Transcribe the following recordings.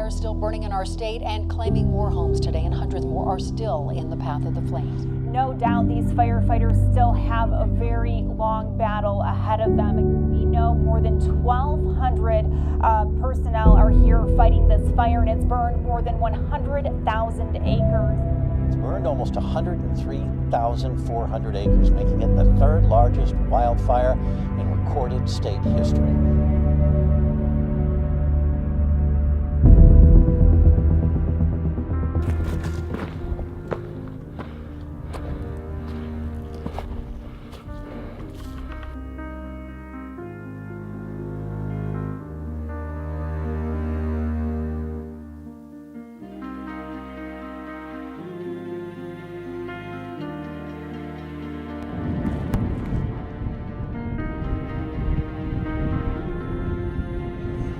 wildfires still burning in our state and claiming more homes today, and hundreds more are still in the path of the flames. No doubt these firefighters still have a very long battle ahead of them. We know more than 1,200 personnel are here fighting this fire, and it's burned more than 100,000 acres. It's burned almost 103,400 acres, making it the third largest wildfire in recorded state history.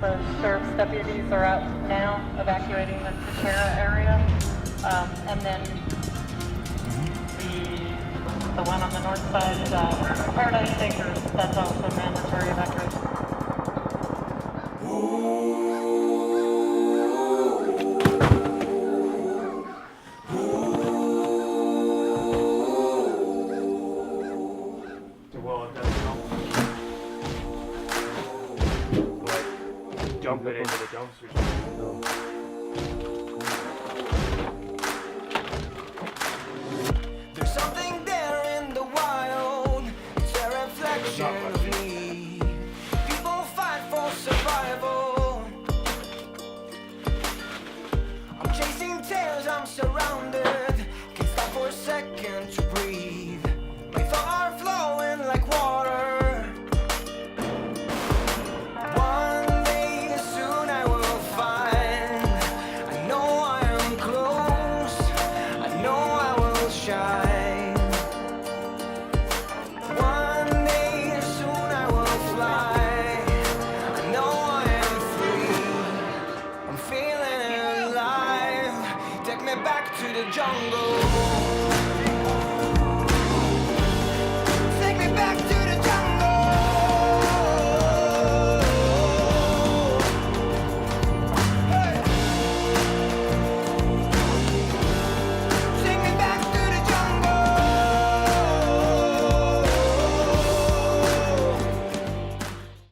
The sheriff's deputies are out now evacuating the Cuchara area. And then the one on the north side, Paradise Acres, that's also mandatory evacuation. Dump it into the dumpsters. There's something there in the wild. It's a reflection of me. People fight for survival. I'm chasing tails, I'm surrounded. Can't stop for a second to breathe. My thoughts are flowing like water. Back to the jungle.